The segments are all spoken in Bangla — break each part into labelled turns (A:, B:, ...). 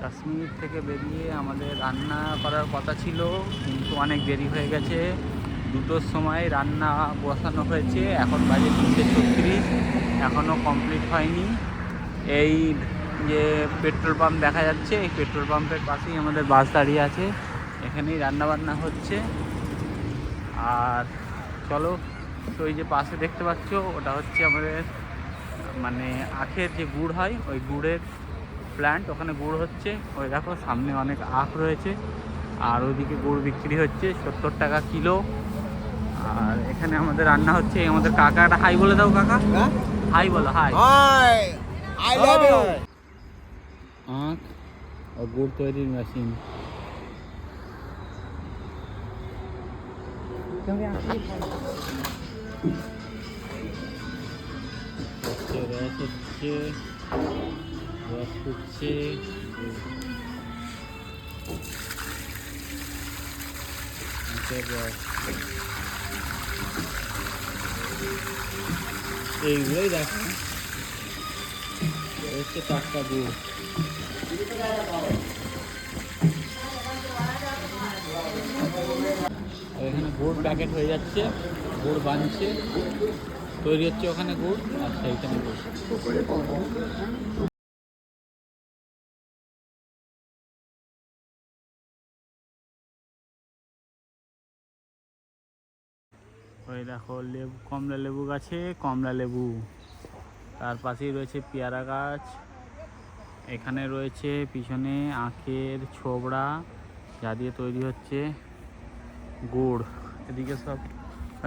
A: কাশ্মীর থেকে বেরিয়ে আমাদের রান্না করার কথা ছিল, কিন্তু অনেক দেরি হয়ে গেছে। 2টোর সময় রান্না বসানো হয়েছে, এখন বাজে 3:36, এখনও কমপ্লিট হয়নি। এই যে পেট্রোল পাম্প দেখা যাচ্ছে, এই পেট্রোল পাম্পের পাশেই আমাদের বাস দাঁড়িয়ে আছে, এখানেই রান্নাবান্না হচ্ছে। আর চলো, তো এই যে পাশে দেখতে পাচ্ছ, ওটা হচ্ছে আমাদের মানে আখের যে গুড় হয়, ওই গুড়ের প্ল্যান্ট। ওখানে গুড় হচ্ছে, ওই দেখো সামনে অনেক আখ রয়েছে। আর ওইদিকে গুড় বিক্রি হচ্ছে 70 টাকা কিলো। আর এখানে আমাদের রান্না হচ্ছে। আমাদের কাকা, একটা হাই বলে দাও কাকা। হাই বলো, হাই। I love you. আখ ও গুড় তৈরির মেশিন। রস হচ্ছে, রস ফুটছে। এইগুলোই দেখো হচ্ছে টাটকা গুড়। এখানে গুড় প্যাকেট হয়ে যাচ্ছে, গুড় বানছে, তৈরি হচ্ছে ওখানে গুড়, আর সেইখানে গুড়। ওই দেখো লেবু, কমলা লেবু গাছে কমলা লেবু, তার পাশেই রয়েছে পেয়ারা গাছ। এখানে রয়েছে পিছনে আখের ছোবড়া, যা দিয়ে তৈরি হচ্ছে গুড়। এদিকে সব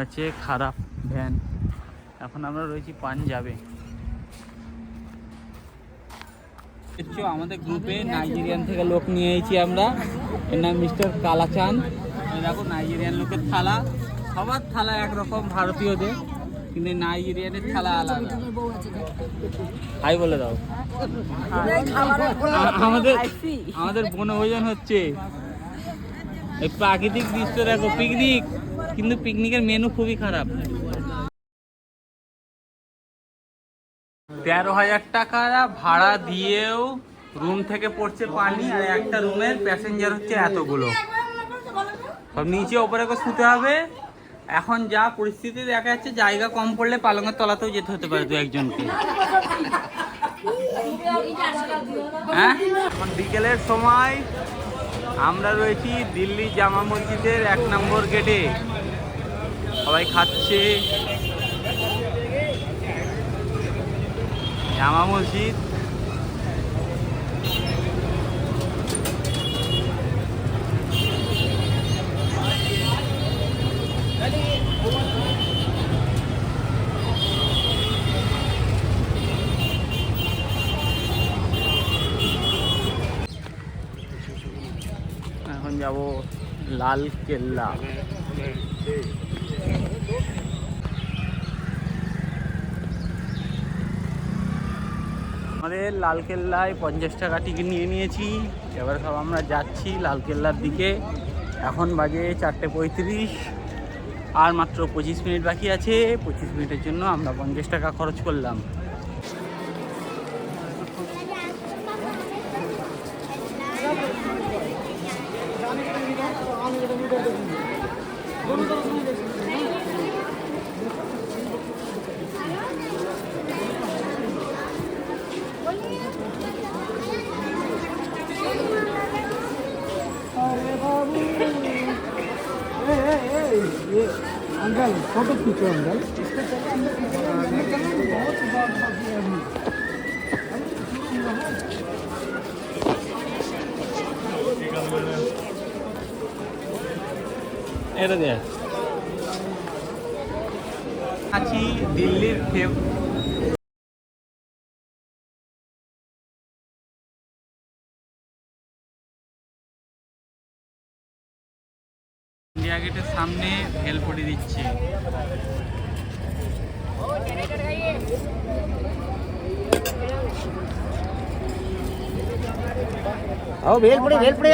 A: আছে খারাপ ভ্যান। এখন আমরা রয়েছি পাঞ্জাবে। আমাদের গ্রুপে নাইজেরিয়ান থেকে লোক নিয়ে এসেছি আমরা, এর নাম মিস্টার কালাচান। দেখো নাইজেরিয়ান লোকের থালা, সবার থালা একরকম ভারতীয়দের, কিন্তু নাইজেরিয়ানের থালা আলাদা। হাই বলে দাও। আমাদের বনভোজন হচ্ছে, এই প্রাকৃতিক দৃশ্য দেখো, পিকনিক, কিন্তু পিকনিকের মেনু খুবই খারাপ। 13,000 টাকা ভাড়া দিয়েও রুম থেকে পড়ছে পানি, আর একটা রুমের প্যাসেঞ্জার হচ্ছে এতগুলো। সব নিচে ওপরে করে শুতে হবে। এখন যা পরিস্থিতি দেখা যাচ্ছে, জায়গা কম পড়লে পালঙের তলাতেও যেতে হতে পারে 2-1 জনকে। হ্যাঁ, এখন বিকেলের সময় আমরা রয়েছি দিল্লি জামা মসজিদের 1 নম্বর গেটে। সবাই খাচ্ছে। জামা মসজিদ এখন যাব লাল কেল্লা। আমাদের লালকেল্লায় 50 টাকা টিকিট নিয়ে নিয়েছি। এবার সব আমরা যাচ্ছি লালকেল্লার দিকে। এখন বাজে 4:35, আর মাত্র 25 মিনিট বাকি আছে। 25 মিনিটের জন্য আমরা 50 টাকা খরচ করলাম।
B: अंकल फोटो खींचो अंकल।
A: এটা দেখ আছি দিল্লির ইন্ডিয়া গেটের সামনে ভেলপুরি দিচ্ছে।
B: आओ भेलपुरी भेलपुरी।